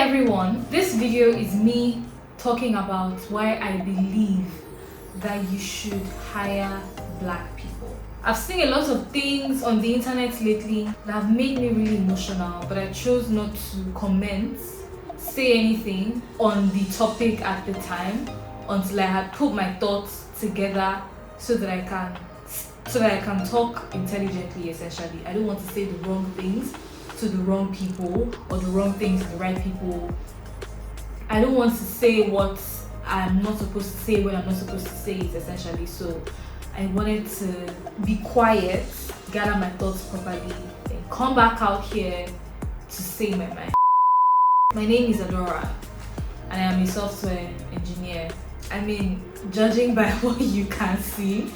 everyone, this video is me talking about why I believe that you should hire black people. I've seen a lot of things on the internet lately that have made me really emotional, but I chose not to comment, say anything on the topic at the time until I had put my thoughts together so that I can talk intelligently. Essentially, I don't want to say the wrong things to the wrong people or the wrong things to the right people. I don't want to say what I'm not supposed to say when I'm not supposed to say it, essentially. So I wanted to be quiet, gather my thoughts properly, and come back out here to say my mind. My name is Adora, and I am a software engineer. I mean, judging by what you can see,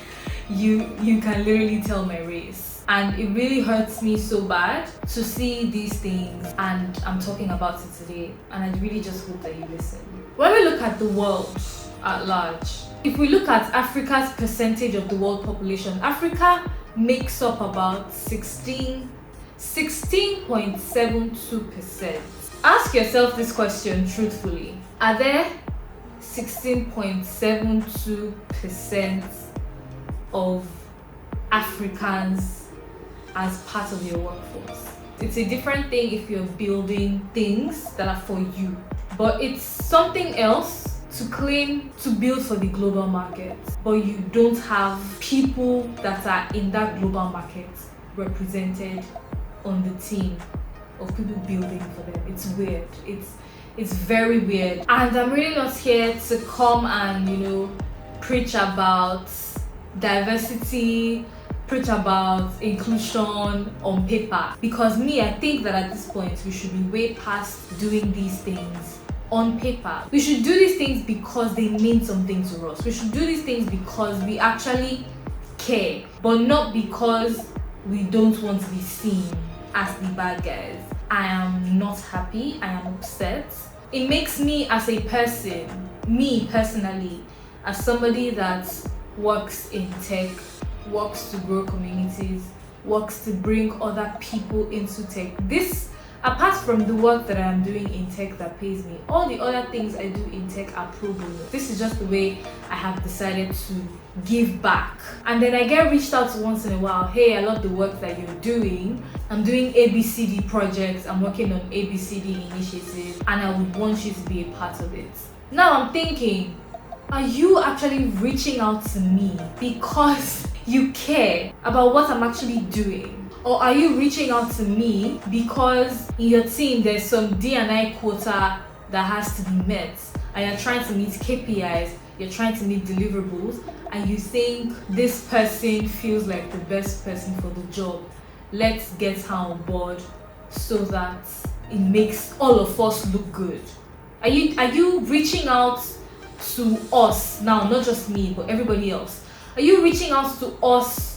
you can literally tell my race. And it really hurts me so bad to see these things, and I'm talking about it today, and I really just hope that you listen. When we look at the world at large, if we look at Africa's percentage of the world population, Africa makes up about 16.72%. Ask yourself this question truthfully. Are there 16.72% of Africans as part of your workforce? It's a different thing if you're building things that are for you, but it's something else to claim to build for the global market, but you don't have people that are in that global market represented on the team of people building for them. It's weird. It's very weird. And I'm really not here to come and preach about diversity, preach about inclusion on paper, because I think that at this point we should be way past doing these things on paper. We should do these things because they mean something to us. We should do these things because we actually care, but not because we don't want to be seen as the bad guys. I am not happy. I am upset. It makes me as a person, me personally, as somebody that works in tech, works to grow communities, works to bring other people into tech. This, apart from the work that I'm doing in tech that pays me, all the other things I do in tech are pro bono. This is just the way I have decided to give back. And then I get reached out to once in a while. Hey, I love the work that you're doing. I'm doing ABCD projects. I'm working on ABCD initiatives, and I would want you to be a part of it. Now I'm thinking, are you actually reaching out to me because you care about what I'm actually doing? Or are you reaching out to me because in your team there's some D&I quota that has to be met, and you're trying to meet KPIs, you're trying to meet deliverables, and you think this person feels like the best person for the job? Let's get her on board so that it makes all of us look good. Are you reaching out to us now, not just me but everybody else? Are you reaching out to us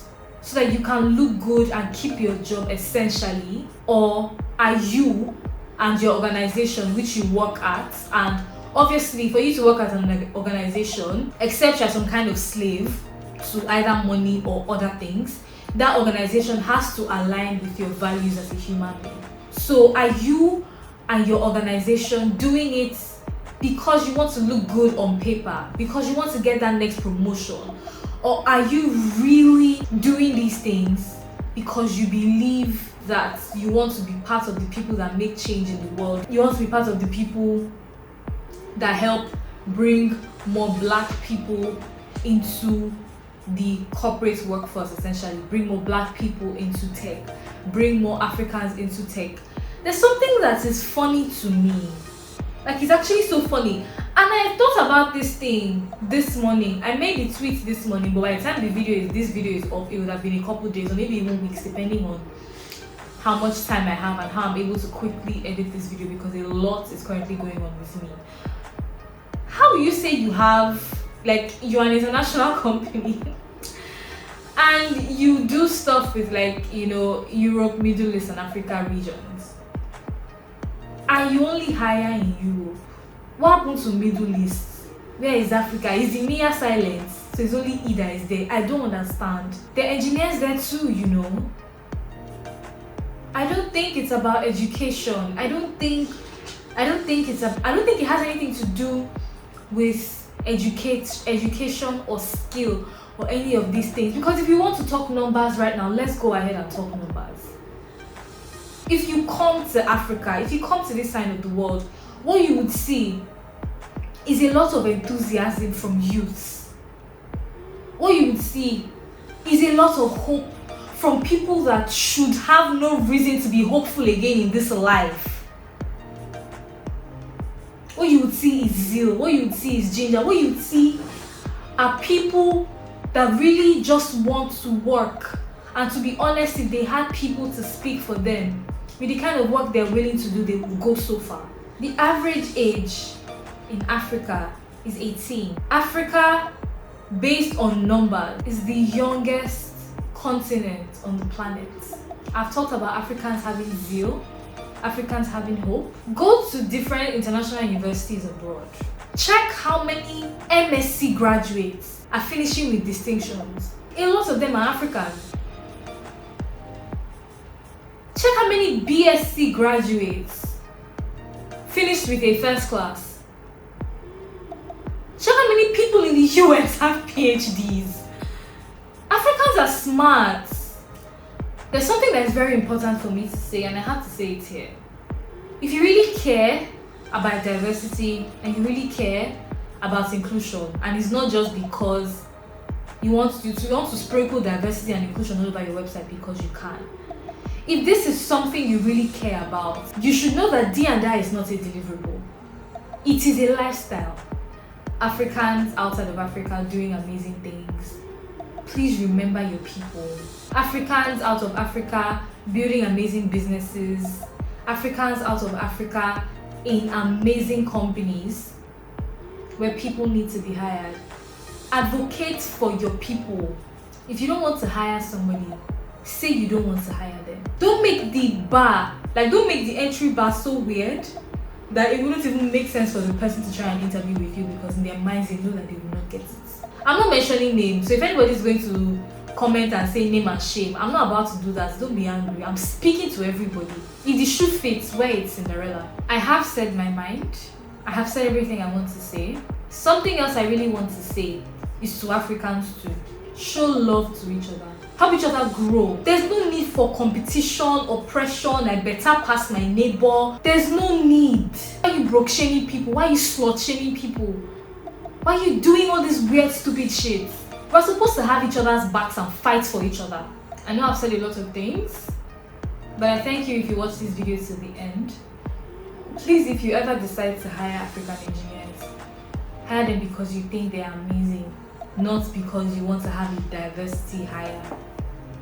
so that you can look good and keep your job, essentially? Or are you and your organization which you work at, and obviously for you to work at an organization, except you're some kind of slave to either money or other things, that organization has to align with your values as a human being. So are you and your organization doing it because you want to look good on paper, because you want to get that next promotion? Or are you really doing these things because you believe that you want to be part of the people that make change in the world? You want to be part of the people that help bring more black people into the corporate workforce, essentially, bring more black people into tech, bring more Africans into tech. There's something that is funny to me. Like, it's actually so funny. And I thought about this thing this morning. I made the tweet this morning, but by the time this video is up, it would have been a couple days or maybe even weeks, depending on how much time I have and how I'm able to quickly edit this video, because a lot is currently going on with me. How will you say you're an international company and you do stuff with Europe, Middle East and Africa regions, and you only hire in Europe? What happened to Middle East? Where is Africa? Is the Mia silent? So it's only E that is there. I don't understand. The engineers there too, I don't think it's about education. I don't think I don't think it has anything to do with education or skill or any of these things. Because if you want to talk numbers right now, let's go ahead and talk numbers. If you come to Africa, if you come to this side of the world, what you would see is a lot of enthusiasm from youths. What you would see is a lot of hope from people that should have no reason to be hopeful again in this life. What you would see is zeal. What you would see is ginger. What you would see are people that really just want to work. And to be honest, if they had people to speak for them, with the kind of work they're willing to do, they will go so far. The average age in Africa is 18. Africa, based on numbers, is the youngest continent on the planet. I've talked about Africans having zeal, Africans having hope. Go to different international universities abroad. Check how many MSc graduates are finishing with distinctions. A lot of them are African. Check how many BSc graduates finished with a first class. Check how many people in the US have PhDs. Africans are smart. There's something that is very important for me to say, and I have to say it here. If you really care about diversity and you really care about inclusion, and it's not just because you want to sprinkle diversity and inclusion all over your website because you can. If this is something you really care about, you should know that D&I is not a deliverable. It is a lifestyle. Africans outside of Africa doing amazing things. Please remember your people. Africans out of Africa building amazing businesses. Africans out of Africa in amazing companies where people need to be hired. Advocate for your people. If you don't want to hire somebody, say you don't want to hire them. Don't make the entry bar so weird that it wouldn't even make sense for the person to try and interview with you, because in their minds they know that they will not get it. I'm not mentioning names, so if anybody's going to comment and say name and shame, I'm not about to do that. Don't be angry. I'm speaking to everybody. If the shoe fits, wear it, Cinderella. I have said my mind. I have said everything I want to say. Something else I really want to say is to Africans to show love to each other. Help each other grow. There's no need for competition, oppression, I better pass my neighbor. There's no need. Why are you broke shaming people? Why are you slut shaming people? Why are you doing all this weird, stupid shit? We're supposed to have each other's backs and fight for each other. I know I've said a lot of things, but I thank you if you watch this video till the end. Please, if you ever decide to hire African engineers, hire them because you think they are amazing, not because you want to have a diversity hire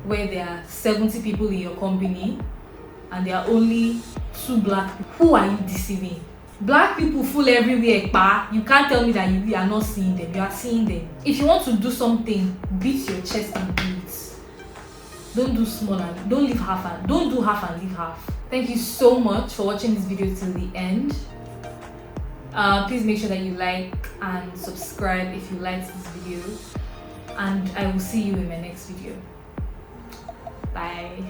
where there are 70 people in your company and there are only 2 black people. Who are you deceiving? Black people full everywhere, pa. You can't tell me that you are not seeing them. You are seeing them. If you want to do something, beat your chest and do it. Don't do small and don't leave half and don't do half and leave half. Thank you so much for watching this video till the end. Please make sure that you like and subscribe if you liked this video, and I will see you in my next video. Bye.